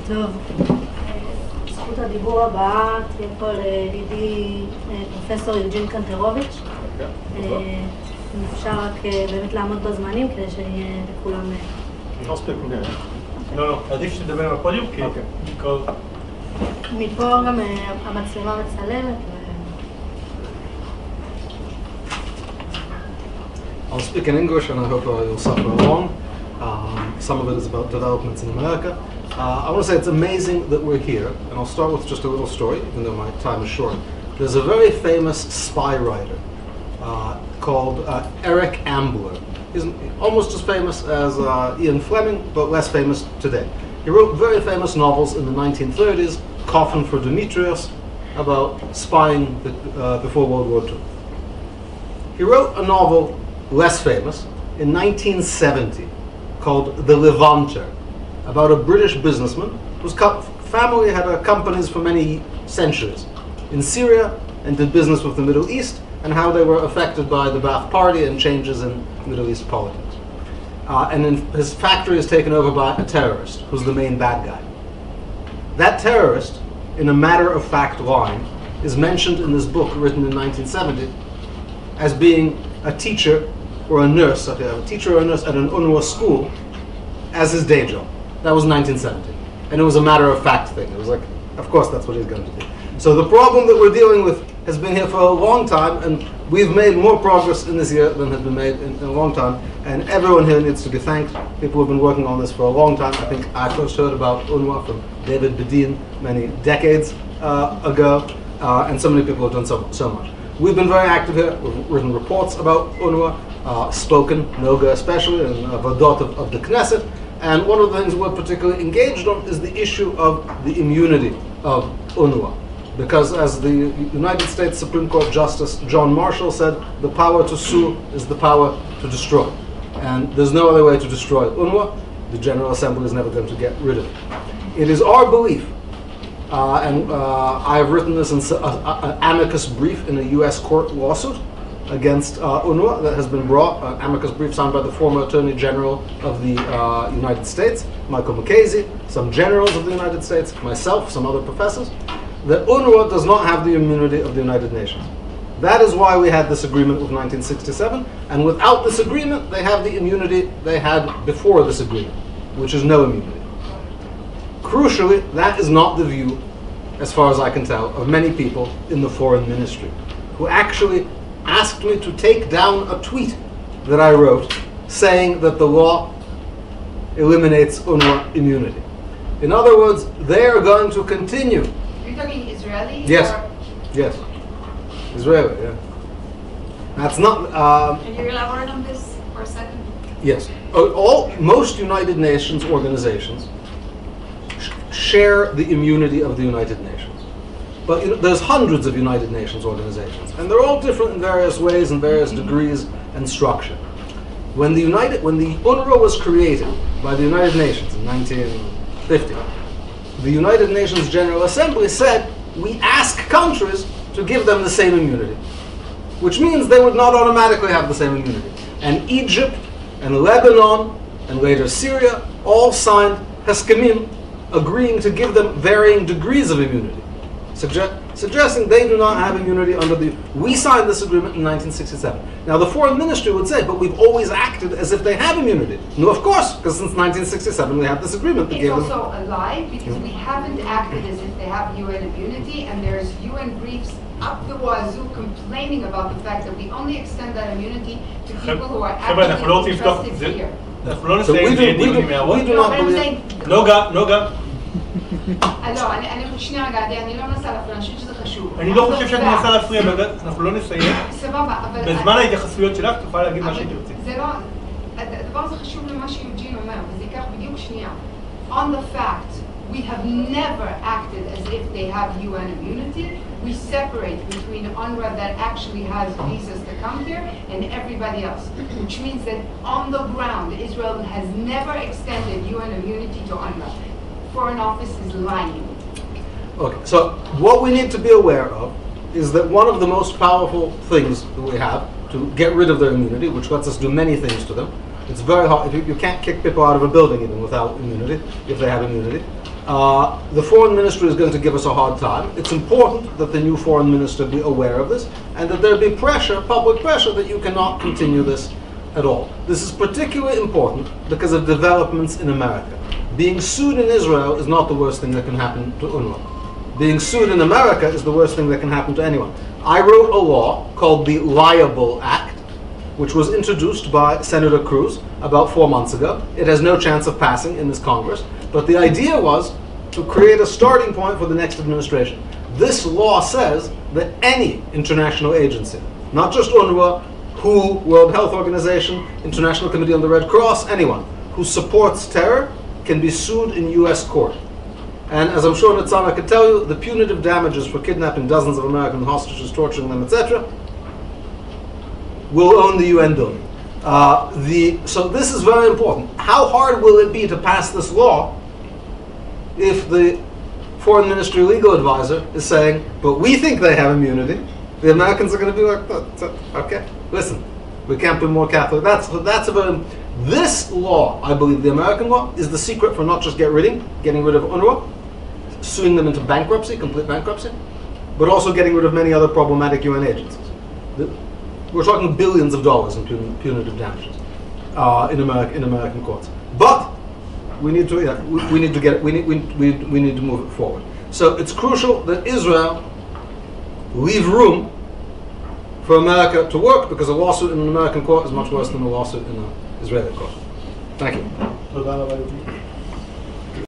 טוב, זכות הדיבור הבאה תהיה פה לידי פרופסור יוג'ין קנטרוביץ. אם אפשר רק באמת לעמוד בזמנים כדי שיהיה לכולם... לא, עדיף שתדבר בפודיום, כי... מפה גם המצלמה מצלמת. I'll speak in English and I hope you'll suffer along. Some of it is about developments in America. I want to say it's amazing that we're here, and I'll start with just a little story, even though my time is short. There's a very famous spy writer called Eric Ambler. He's almost as famous as Ian Fleming, but less famous today. He wrote very famous novels in the 1930s, Coffin for Demetrius, about spying before World War II. He wrote a novel less famous in 1970 called The Levanter, about a British businessman whose family had companies for many centuries in Syria and did business with the Middle East, and how they were affected by the Ba'ath Party and changes in Middle East politics. And then his factory is taken over by a terrorist who's the main bad guy. That terrorist, in a matter-of-fact line, is mentioned in this book written in 1970 as being a teacher or a nurse, a teacher or a nurse at an UNRWA school as his day job. That was 1970. And it was a matter-of-fact thing. It was like, of course that's what he's going to do. So the problem that we're dealing with has been here for a long time, and we've made more progress in this year than has been made in a long time, and everyone here needs to be thanked. People have been working on this for a long time. I think I first heard about UNRWA from David Bedin many decades ago, and so many people have done so much. We've been very active here. We've written reports about UNRWA, spoken, Noga especially, and Vadot of the Knesset, and one of the things we're particularly engaged on is the issue of the immunity of UNRWA. Because as the United States Supreme Court Justice John Marshall said, the power to sue is the power to destroy. And there's no other way to destroy UNRWA. The General Assembly is never going to get rid of it. It is our belief, and I have written this in an amicus brief in a US court lawsuit against UNRWA that has been brought, an amicus brief signed by the former Attorney General of the United States, Michael McCasey, some generals of the United States, myself, some other professors, that UNRWA does not have the immunity of the United Nations. That is why we had this agreement with 1967, and without this agreement, they have the immunity they had before this agreement, which is no immunity. Crucially, that is not the view, as far as I can tell, of many people in the foreign ministry, who actually asked me to take down a tweet that I wrote saying that the law eliminates UNRWA immunity. In other words, they are going to continue. You're talking Israeli? Yes. Yes. Israeli, yeah. That's not... Can you elaborate on this for a second? Yes. Most United Nations organizations share the immunity of the United Nations. But there's hundreds of United Nations organizations, and they're all different in various ways and various degrees and structure. When the UNRWA was created by the United Nations in 1950, the United Nations General Assembly said, we ask countries to give them the same immunity, which means they would not automatically have the same immunity. And Egypt and Lebanon and later Syria all signed Heskemim, agreeing to give them varying degrees of immunity, suggesting they do not have immunity under the... We signed this agreement in 1967. Now the foreign ministry would say, but we've always acted as if they have immunity. No, of course, because since 1967 we have this agreement. It's also a lie, because we haven't acted as if they have UN immunity, and there's UN briefs up the wazoo complaining about the fact that we only extend that immunity to people who are actually interested here. אנחנו לא נסיים דיונים מהרוב. נוגה. לא, אני שנייה רגע, אני לא מנסה להפריע, אני חושבת שזה חשוב. אני לא חושב שאת מנסה להפריע, אנחנו לא נסיים. סבבה, אבל... בזמן ההתייחסויות שלך תוכל להגיד מה שתרצי. זה לא... הדבר הזה חשוב למה שיוג'ין אומר, וזה ייקח בדיוק שנייה. On the fact, we have never acted as if they have UN immunity. We separate between UNRWA that actually has visas to come here and everybody else, which means that on the ground, Israel has never extended UN immunity to UNRWA. Foreign Office is lying. Okay, so what we need to be aware of is that one of the most powerful things that we have to get rid of their immunity, which lets us do many things to them. It's very hard. You can't kick people out of a building even without immunity, if they have immunity. The foreign ministry is going to give us a hard time. It's important that the new foreign minister be aware of this and that there be pressure, public pressure, that you cannot continue this at all. This is particularly important because of developments in America. Being sued in Israel is not the worst thing that can happen to UNRWA. Being sued in America is the worst thing that can happen to anyone. I wrote a law called the Liable Act, which was introduced by Senator Cruz about 4 months ago. It has no chance of passing in this Congress, but the idea was to create a starting point for the next administration. This law says that any international agency, not just UNRWA, WHO, World Health Organization, International Committee on the Red Cross, anyone who supports terror can be sued in US court. And as I'm sure ניתן could tell you, the punitive damages for kidnapping dozens of American hostages, torturing them, etc., will own the UN building. So this is very important. How hard will it be to pass this law if the foreign ministry legal advisor is saying, but we think they have immunity? The Americans are going to be like, okay, listen, we can't be more Catholic. That's a very... This law, I believe, the American law, is the secret for not just getting rid of UNRWA, suing them into bankruptcy, complete bankruptcy, but also getting rid of many other problematic UN agencies. We're talking billions of dollars in punitive damages in American courts. But we need to move it forward. So it's crucial that Israel leave room for America to work, because a lawsuit in an American court is much worse than a lawsuit in an Israeli court. Thank you.